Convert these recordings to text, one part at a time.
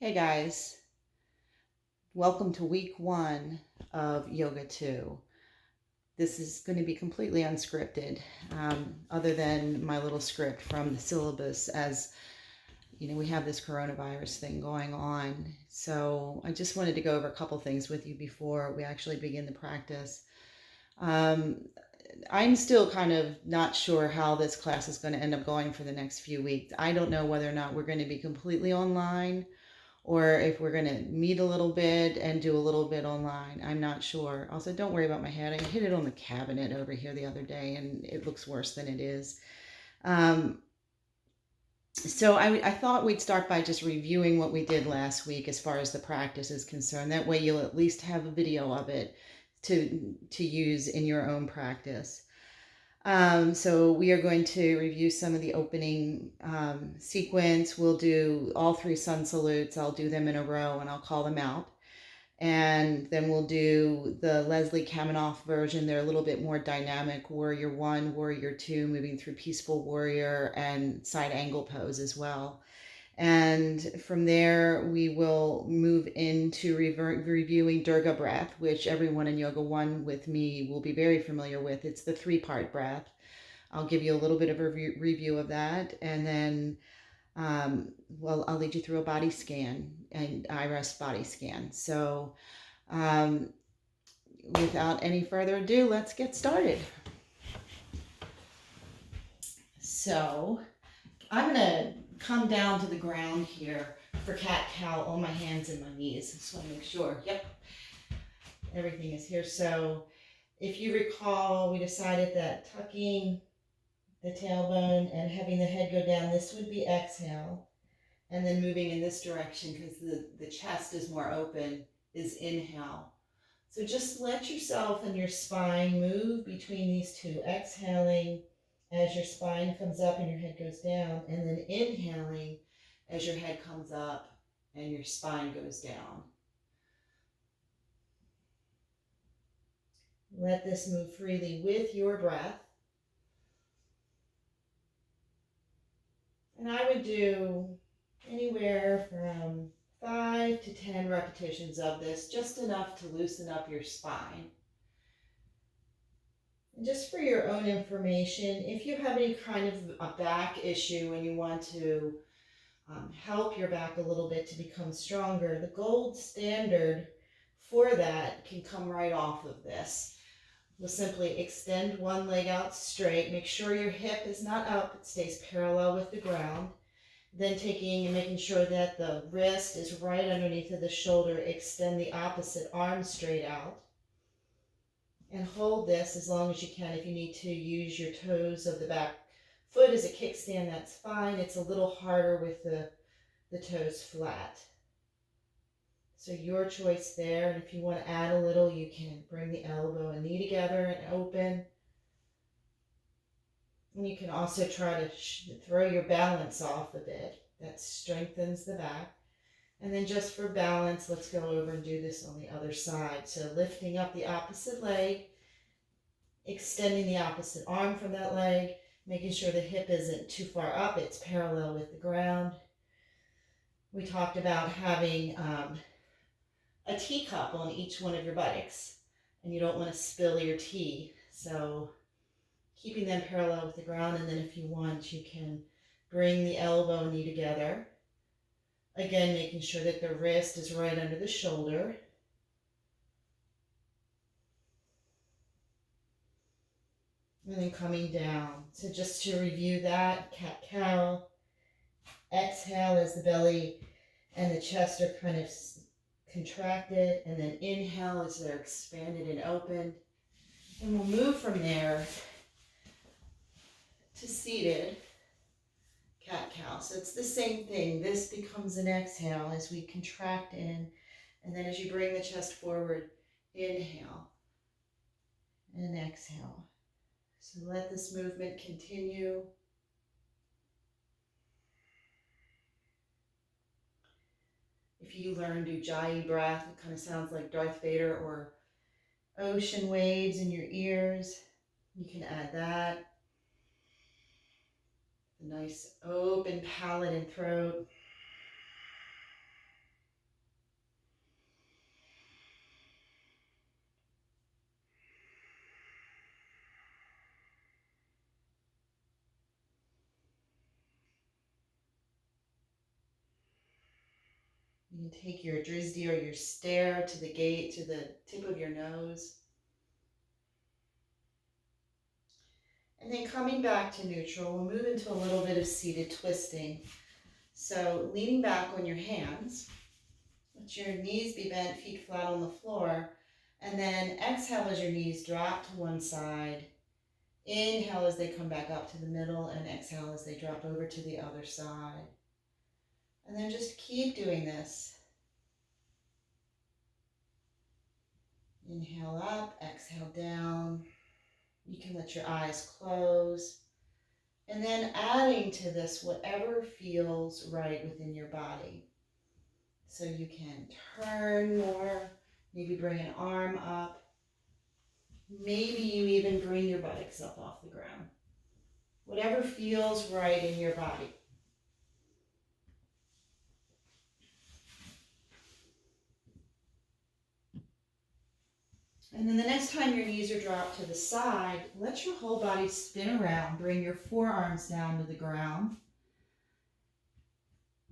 Hey guys, welcome to week 1 of Yoga 2. This is going to be completely unscripted, other than my little script from the syllabus. As you know, we have this coronavirus thing going on. So I just wanted to go over a couple things with you before we actually begin the practice. I'm still kind of not sure how this class is going to end up going for the next few weeks. I don't know whether or not we're going to be completely online or if we're going to meet a little bit and do a little bit online. I'm not sure. Also, don't worry about my head. I hit it on the cabinet over here the other day and it looks worse than it is. So I thought we'd start by just reviewing what we did last week as far as the practice is concerned. That way you'll at least have a video of it to use in your own practice. So we are going to review some of the opening sequence. We'll do all 3 sun salutes. I'll do them in a row and I'll call them out. And then we'll do the Leslie Kaminoff version. They're a little bit more dynamic. Warrior 1, Warrior 2, moving through Peaceful Warrior and side angle pose as well. And from there, we will move into reviewing Durga breath, which everyone in Yoga 1 with me will be very familiar with. It's the 3-part breath. I'll give you a little bit of a review of that. And then, I'll lead you through a body scan and iRest body scan. So without any further ado, let's get started. So I'm going to come down to the ground here for cat-cow on my hands and my knees. Just want to make sure, yep, everything is here. So if you recall, we decided that tucking the tailbone and having the head go down, this would be exhale. And then moving in this direction, because the chest is more open, is inhale. So just let yourself and your spine move between these two, exhaling as your spine comes up and your head goes down, and then inhaling as your head comes up and your spine goes down. Let this move freely with your breath. And I would do anywhere from 5 to 10 repetitions of this, just enough to loosen up your spine. And just for your own information, if you have any kind of a back issue and you want to help your back a little bit to become stronger, the gold standard for that can come right off of this. We'll simply extend one leg out straight. Make sure your hip is not up, it stays parallel with the ground. Then taking and making sure that the wrist is right underneath of the shoulder, extend the opposite arm straight out. And hold this as long as you can. If you need to use your toes of the back foot as a kickstand, that's fine. It's a little harder with the toes flat. So your choice there. And if you want to add a little, you can bring the elbow and knee together and open. And you can also try to throw your balance off a bit. That strengthens the back. And then just for balance, let's go over and do this on the other side. So lifting up the opposite leg, extending the opposite arm from that leg, making sure the hip isn't too far up, it's parallel with the ground. We talked about having a teacup on each one of your buttocks, and you don't want to spill your tea. So keeping them parallel with the ground, and then if you want, you can bring the elbow and knee together. Again, making sure that the wrist is right under the shoulder. And then coming down. So just to review that, cat-cow. Exhale as the belly and the chest are kind of contracted. And then inhale as they're expanded and opened. And we'll move from there to seated cat-cow. So it's the same thing. This becomes an exhale as we contract in. And then as you bring the chest forward, inhale and exhale. So let this movement continue. If you learn Ujjayi breath, it kind of sounds like Darth Vader or ocean waves in your ears. You can add that. A nice open palate and throat. You can take your drizzy or your stare to the gate, to the tip of your nose. And then coming back to neutral, we'll move into a little bit of seated twisting. So leaning back on your hands, let your knees be bent, feet flat on the floor, and then exhale as your knees drop to one side. Inhale as they come back up to the middle, and exhale as they drop over to the other side. And then just keep doing this. Inhale up, exhale down. You can let your eyes close. And then adding to this whatever feels right within your body. So you can turn more, maybe bring an arm up. Maybe you even bring your buttocks up off the ground. Whatever feels right in your body. And then the next time your knees are dropped to the side, let your whole body spin around. Bring your forearms down to the ground.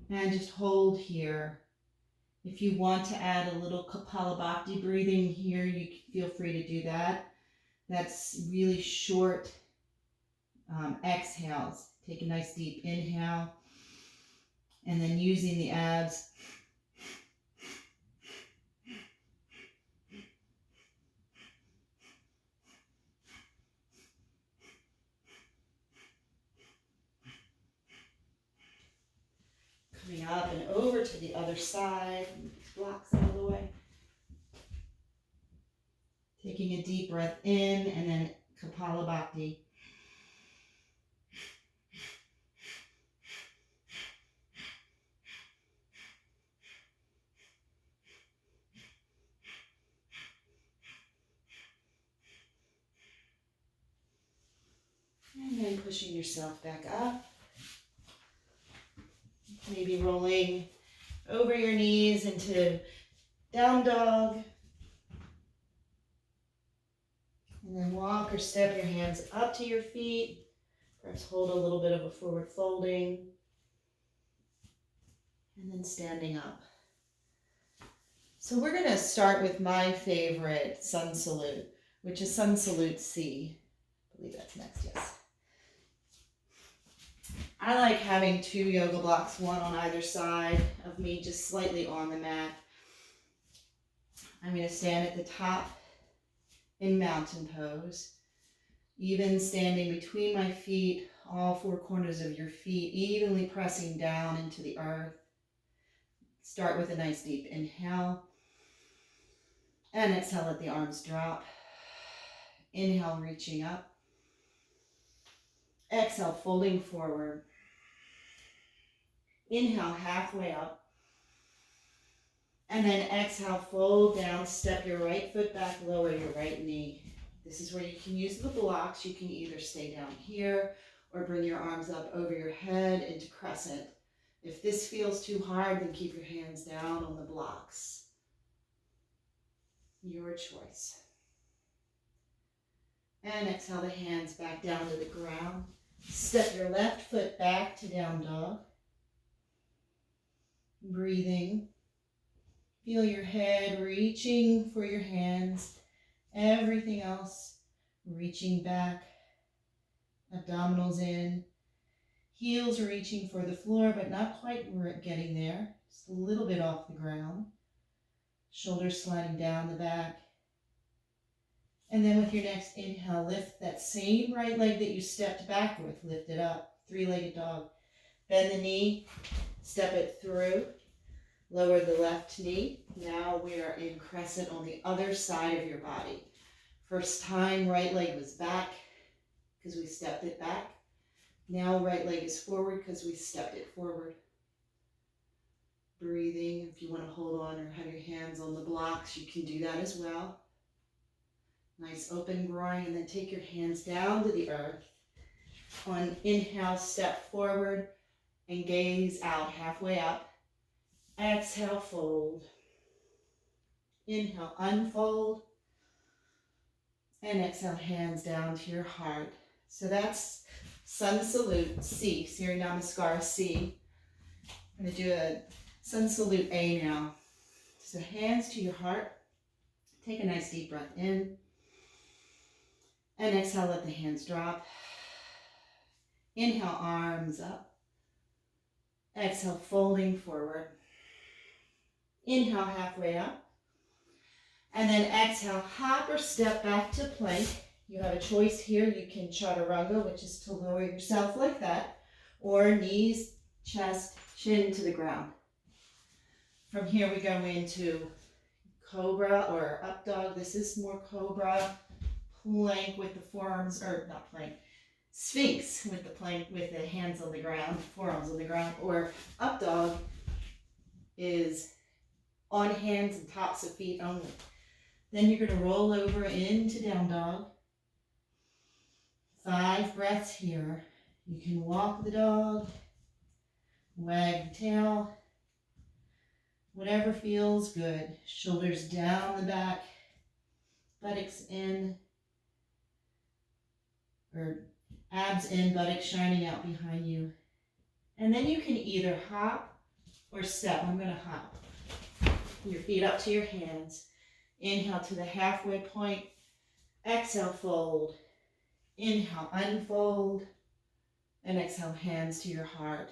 And just hold here. If you want to add a little Kapalabhati breathing here, you can feel free to do that. That's really short exhales. Take a nice deep inhale. And then using the abs. Coming up and over to the other side. Blocks out of the way. Taking a deep breath in and then Kapalabhati. And then pushing yourself back up. Maybe rolling over your knees into down dog. And then walk or step your hands up to your feet. Perhaps hold a little bit of a forward folding. And then standing up. So we're going to start with my favorite sun salute, which is sun salute C. I believe that's next, yes. I like having 2 yoga blocks, one on either side of me, just slightly on the mat. I'm going to stand at the top in mountain pose, even standing between my feet, all 4 corners of your feet, evenly pressing down into the earth. Start with a nice deep inhale, and exhale, let the arms drop. Inhale, reaching up. Exhale, folding forward. Inhale, halfway up. And then exhale, fold down, step your right foot back, lower your right knee. This is where you can use the blocks. You can either stay down here or bring your arms up over your head into crescent. If this feels too hard, then keep your hands down on the blocks. Your choice. And exhale the hands back down to the ground. Step your left foot back to down dog. Breathing. Feel your head reaching for your hands. Everything else reaching back. Abdominals in. Heels reaching for the floor, but not quite getting there. Just a little bit off the ground. Shoulders sliding down the back. And then with your next inhale, lift that same right leg that you stepped back with. Lift it up. 3-legged dog. Bend the knee. Step it through. Lower the left knee. Now we are in crescent on the other side of your body. First time, right leg was back because we stepped it back. Now right leg is forward because we stepped it forward. Breathing. If you want to hold on or have your hands on the blocks, you can do that as well. Nice open groin, and then take your hands down to the earth. On inhale, step forward and gaze out halfway up. Exhale, fold. Inhale, unfold. And exhale, hands down to your heart. So that's Sun Salute C, Surya Namaskar C. I'm going to do a Sun Salute A now. So hands to your heart. Take a nice deep breath in. And exhale, let the hands drop. Inhale, arms up. Exhale, folding forward. Inhale, halfway up. And then exhale, hop or step back to plank. You have a choice here. You can chaturanga, which is to lower yourself like that, or knees, chest, chin to the ground. From here we go into cobra or up dog. This is more cobra. Plank with the forearms, or not plank, sphinx with the plank with the hands on the ground, forearms on the ground, or up dog is on hands and tops of feet only. Then you're going to roll over into down dog. 5 breaths here. You can walk the dog, wag the tail, whatever feels good. Shoulders down the back, buttocks in, or abs in, buttocks shining out behind you. And then you can either hop or step. I'm going to hop. Your feet up to your hands. Inhale to the halfway point. Exhale, fold. Inhale, unfold. And exhale, hands to your heart.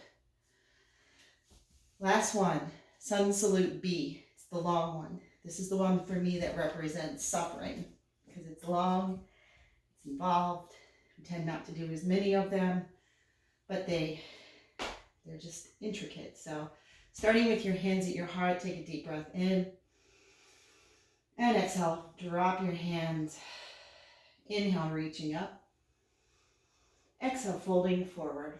Last one, Sun Salute B. It's the long one. This is the one for me that represents suffering because it's long, it's involved. We tend not to do as many of them, but they're just intricate. So starting with your hands at your heart, take a deep breath in. And exhale, drop your hands. Inhale, reaching up. Exhale, folding forward.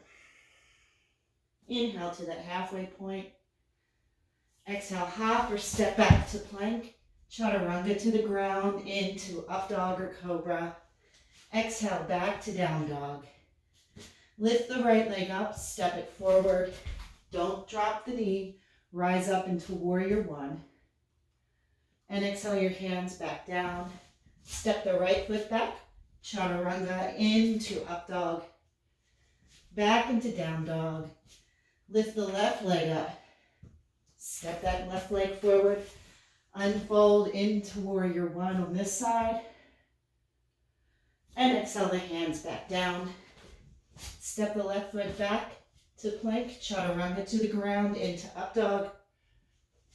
Inhale to that halfway point. Exhale, hop or step back to plank. Chaturanga to the ground, into up dog or cobra. Exhale, back to down dog. Lift the right leg up, step it forward. Don't drop the knee. Rise up into warrior one. And exhale your hands back down. Step the right foot back. Chaturanga into up dog. Back into down dog. Lift the left leg up. Step that left leg forward. Unfold into warrior one on this side. And exhale the hands back down. Step the left foot back to plank. Chaturanga to the ground into up dog.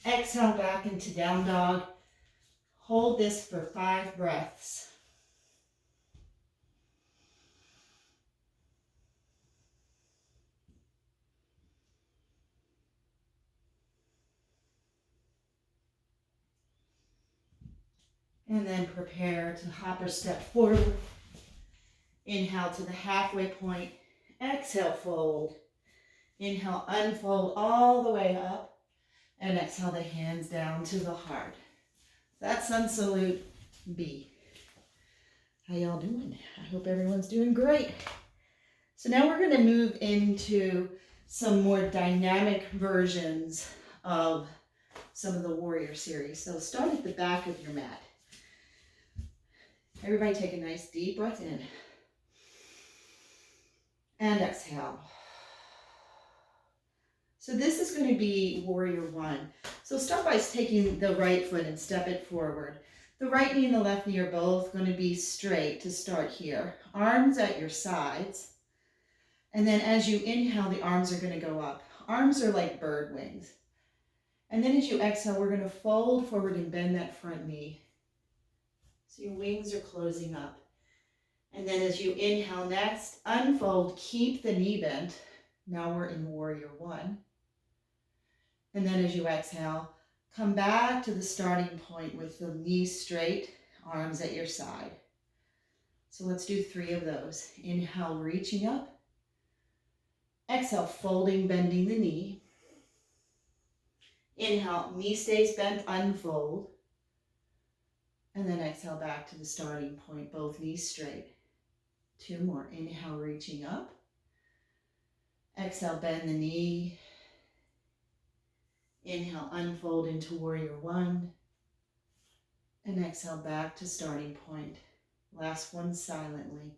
Exhale back into down dog. Hold this for 5 breaths. And then prepare to hop or step forward. Inhale to the halfway point. Exhale, fold. Inhale, unfold all the way up. And exhale the hands down to the heart. That's Sun Salute B. How y'all doing? I hope everyone's doing great. So now we're going to move into some more dynamic versions of some of the warrior series. So start at the back of your mat. Everybody take a nice deep breath in. And exhale. So this is going to be warrior one. So start by taking the right foot and step it forward. The right knee and the left knee are both going to be straight to start here. Arms at your sides. And then as you inhale, the arms are going to go up. Arms are like bird wings. And then as you exhale, we're going to fold forward and bend that front knee. So your wings are closing up. And then as you inhale next, unfold, keep the knee bent. Now we're in warrior one. And then as you exhale, come back to the starting point with the knees straight, arms at your side. So let's do 3 of those. Inhale, reaching up. Exhale, folding, bending the knee. Inhale, knee stays bent, unfold. And then exhale back to the starting point, both knees straight. 2 more. Inhale, reaching up. Exhale, bend the knee. Inhale, unfold into warrior one. And exhale back to starting point. Last one silently.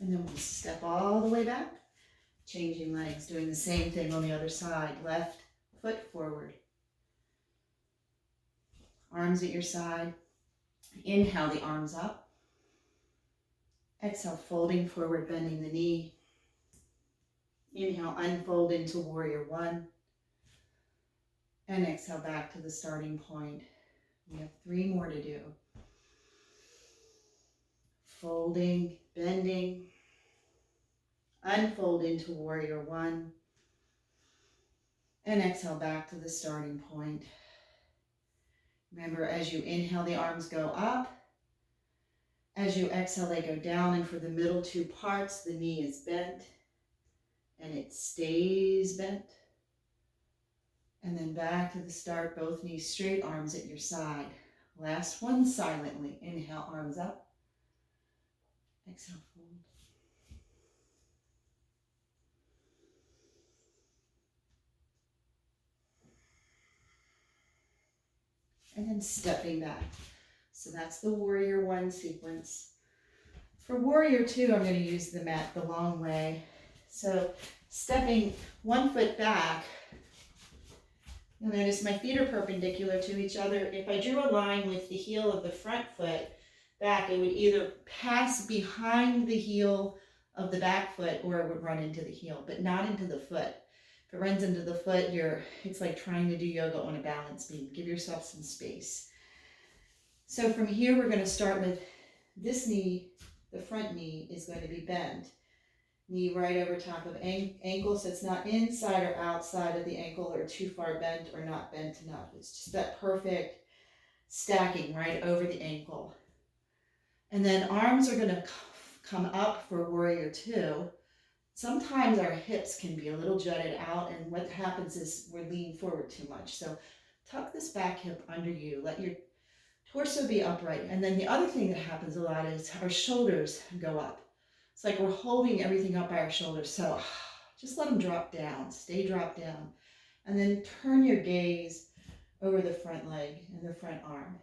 And then we'll step all the way back, changing legs, doing the same thing on the other side. Left foot forward. Arms at your side. Inhale the arms up. Exhale, folding forward, bending the knee. Inhale, unfold into warrior one. And exhale back to the starting point. We have 3 more to do. Folding, bending, unfold into warrior one. And exhale back to the starting point. Remember, as you inhale, the arms go up. As you exhale, they go down. And for the middle 2 parts, the knee is bent and it stays bent. And then back to the start, both knees straight, arms at your side. Last one, silently. Inhale, arms up. Exhale, fold. And then stepping back. So that's the warrior one sequence. For warrior two, I'm going to use the mat the long way. So stepping 1 foot back, you'll notice my feet are perpendicular to each other. If I drew a line with the heel of the front foot back, it would either pass behind the heel of the back foot or it would run into the heel, but not into the foot. If it runs into the foot, it's like trying to do yoga on a balance beam. Give yourself some space. So from here, we're going to start with this knee. The front knee is going to be bent. Knee right over top of ankle, so it's not inside or outside of the ankle or too far bent or not bent enough. It's just that perfect stacking right over the ankle. And then arms are going to come up for warrior two. Sometimes our hips can be a little jutted out, and what happens is we're leaning forward too much. So tuck this back hip under you. Let your torso be upright. And then the other thing that happens a lot is our shoulders go up. It's like we're holding everything up by our shoulders. So just let them drop down. Stay dropped down. And then turn your gaze over the front leg and the front arm.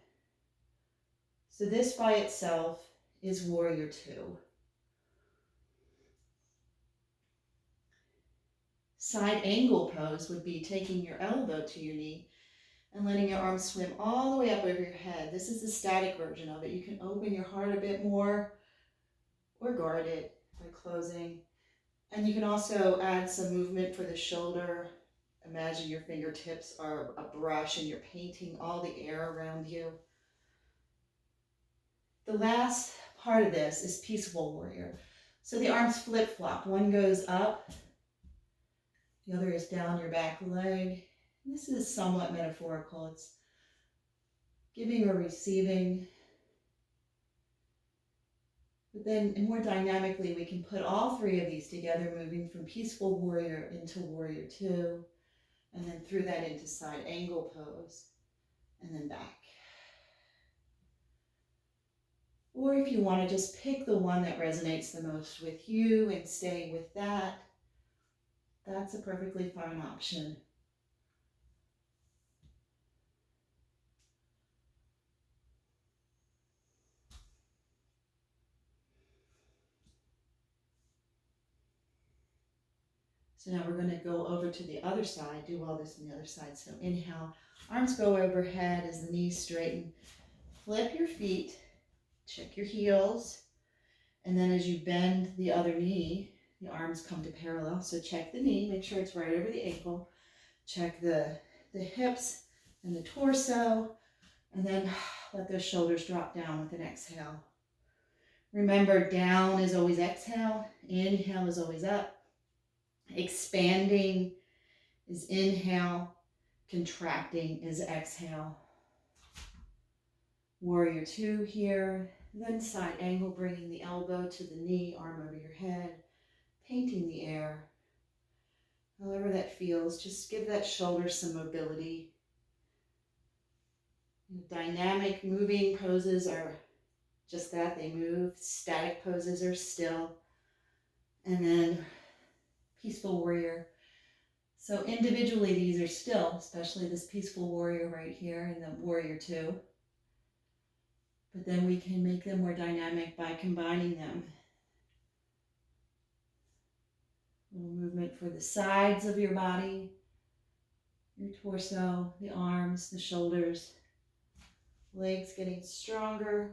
So this by itself is warrior two. Side angle pose would be taking your elbow to your knee and letting your arms swim all the way up over your head. This is the static version of it. You can open your heart a bit more or guard it by closing. And you can also add some movement for the shoulder. Imagine your fingertips are a brush and you're painting all the air around you. The last part of this is peaceful warrior. So the arms flip-flop. One goes up, the other is down your back leg. This is somewhat metaphorical. It's giving or receiving. But then more dynamically, we can put all 3 of these together, moving from peaceful warrior into warrior two, and then through that into side angle pose, and then back. Or if you want to just pick the one that resonates the most with you and stay with that, that's a perfectly fine option. So now we're going to go over to the other side, do all this on the other side. So inhale, arms go overhead as the knees straighten. Flip your feet, check your heels, and then as you bend the other knee, the arms come to parallel. So check the knee, make sure it's right over the ankle. Check the hips and the torso, and then let those shoulders drop down with an exhale. Remember, down is always exhale, inhale is always up. Expanding is inhale, contracting is exhale. Warrior two here, then side angle, bringing the elbow to the knee, arm over your head, painting the air. However that feels, just give that shoulder some mobility. Dynamic moving poses are just that, they move. Static poses are still. And then peaceful warrior. So individually these are still, especially this peaceful warrior right here and the warrior two. But then we can make them more dynamic by combining them. little movement for the sides of your body, your torso, the arms, the shoulders, legs getting stronger.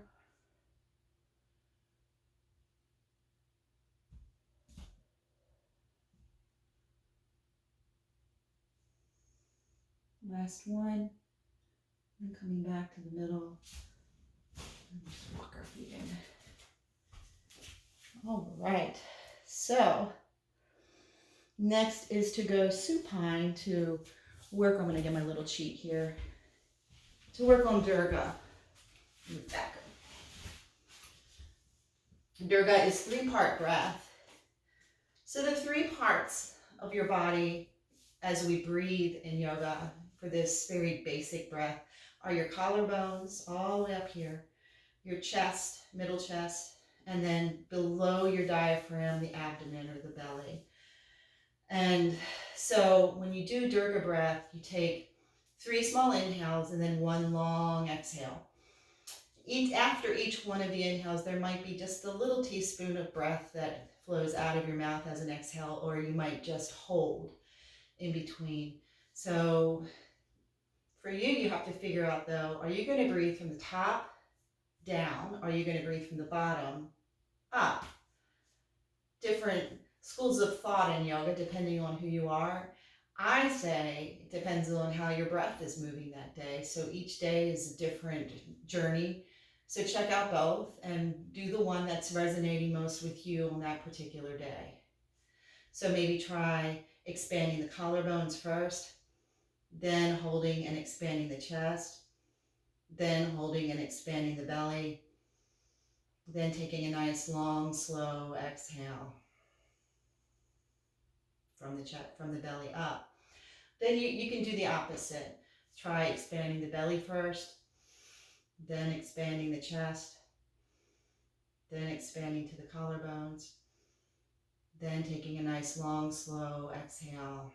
Last one. And coming back to the middle. And just walk our feet in. All right. So next is to go supine to work. I'm going to get my little cheat here. To work on durga. Move back. Durga is 3-part breath. So the 3 parts of your body as we breathe in yoga for this very basic breath are your collarbones all the way up here, your chest, middle chest, and then below your diaphragm, the abdomen or the belly. And so when you do durga breath, you take 3 small inhales and then 1 long exhale. After each one of the inhales, there might be just a little teaspoon of breath that flows out of your mouth as an exhale, or you might just hold in between. So for you, you have to figure out though, are you going to breathe from the top down? Are you going to breathe from the bottom up? Different schools of thought in yoga, depending on who you are. I say it depends on how your breath is moving that day. So each day is a different journey. So check out both and do the one that's resonating most with you on that particular day. So maybe try expanding the collarbones first, then holding and expanding the chest, then holding and expanding the belly, then taking a nice long, slow exhale from the belly up. Then you can do the opposite. Try expanding the belly first, then expanding the chest, then expanding to the collarbones, then taking a nice long, slow exhale.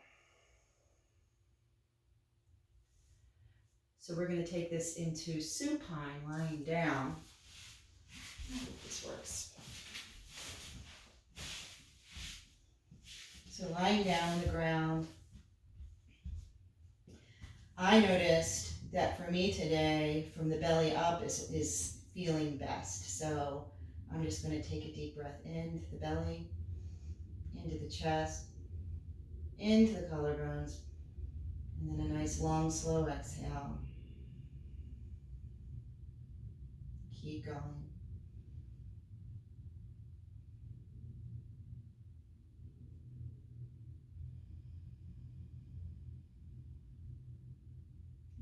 So we're going to take this into supine, lying down. I hope this works. So lying down on the ground. I noticed that for me today, from the belly up is feeling best. So I'm just going to take a deep breath into the belly, into the chest, into the collarbones, and then a nice long, slow exhale. Keep going.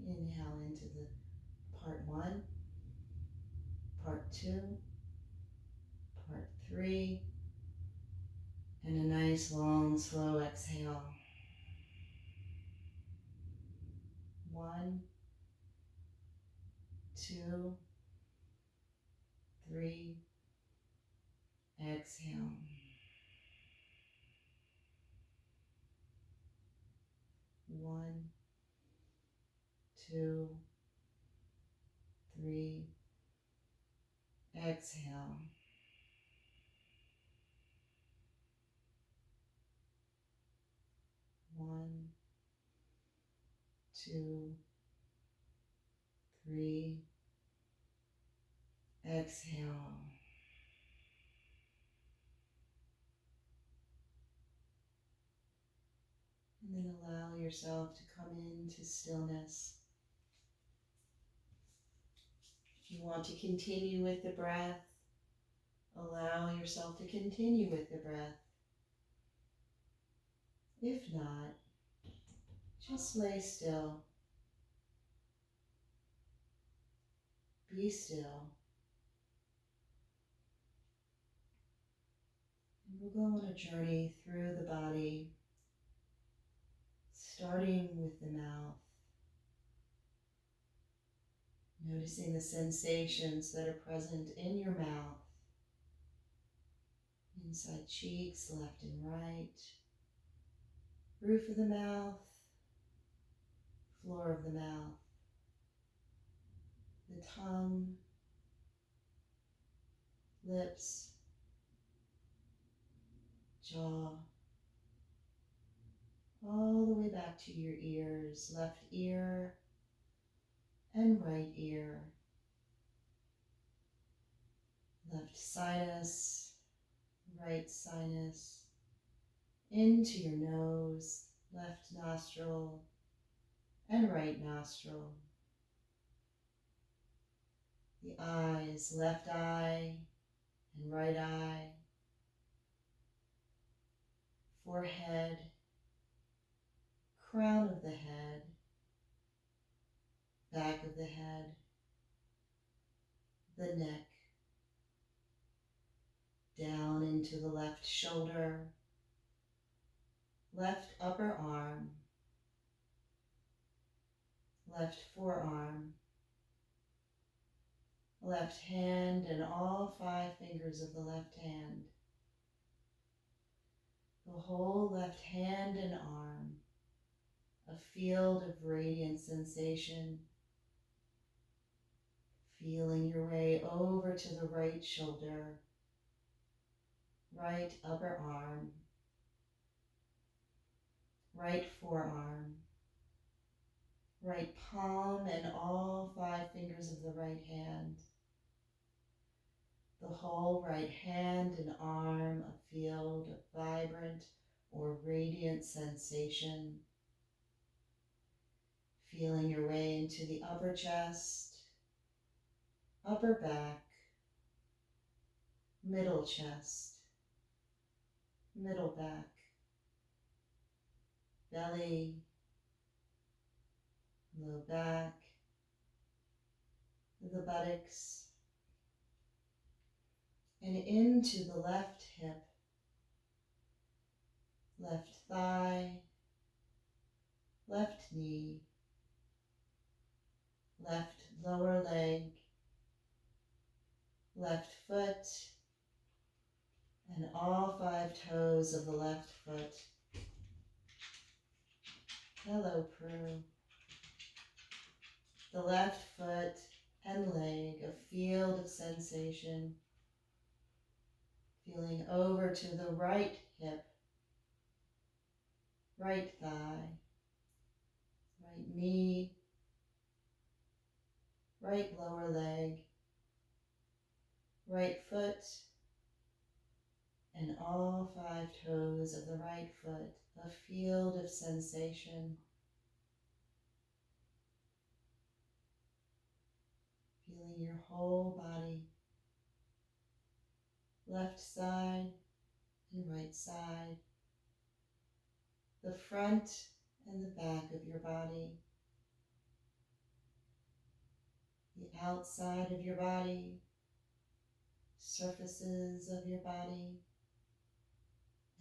Inhale into the part 1, part 2, part 3, and a nice long, slow exhale. 1, 2, 3, exhale. 1, 2, 3, exhale. 1, 2, 3, exhale. And then allow yourself to come into stillness. If you want to continue with the breath, allow yourself to continue with the breath. If not, just lay still. Be still. And we'll go on a journey through the body, starting with the mouth. Noticing the sensations that are present in your mouth. Inside cheeks, left and right. Roof of the mouth, floor of the mouth. The tongue, lips, jaw, back to your ears, left ear and right ear, left sinus, right sinus, into your nose, left nostril and right nostril. The eyes, left eye and right eye, forehead, crown of the head, back of the head, the neck, down into the left shoulder, left upper arm, left forearm, left hand and all 5 fingers of the left hand, the whole left hand and arm, a field of radiant sensation, feeling your way over to the right shoulder, right upper arm, right forearm, right palm and all 5 fingers of the right hand, the whole right hand and arm, a field of vibrant or radiant sensation, feeling your way into the upper chest, upper back, middle chest, middle back, belly, low back, the buttocks, and into the left hip, left thigh, left knee, left lower leg, left foot, and all 5 toes of the left foot. Hello, Prue. The left foot and leg, a field of sensation, feeling over to the right hip, right thigh, right knee, right lower leg, right foot, and all 5 toes of the right foot, a field of sensation, feeling your whole body, left side and right side, the front and the back of your body, the outside of your body, surfaces of your body,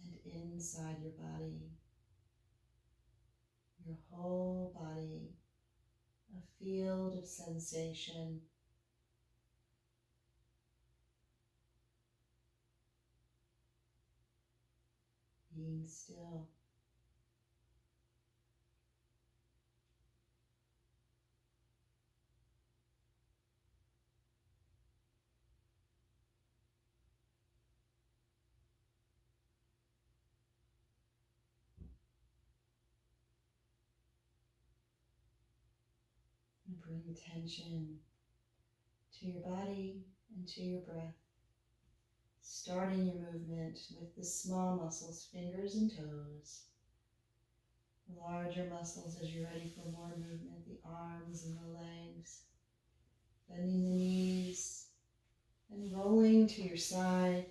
and inside your body, your whole body, a field of sensation, being still. And bring attention to your body and to your breath, starting your movement with the small muscles, fingers and toes, larger muscles as you're ready for more movement, the arms and the legs, bending the knees and rolling to your side,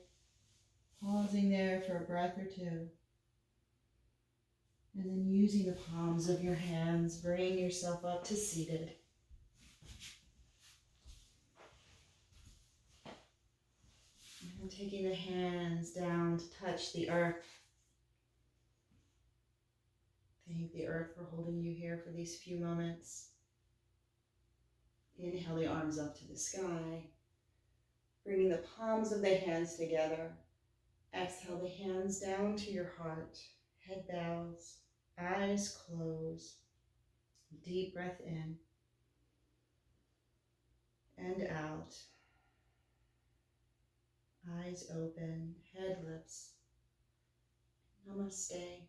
pausing there for a breath or two, and then using the palms of your hands, bringing yourself up to seated. And taking the hands down to touch the earth. Thank the earth for holding you here for these few moments. Inhale the arms up to the sky, bringing the palms of the hands together. Exhale the hands down to your heart. Head bows, eyes close. Deep breath in and out. Eyes open, head lifts. Namaste.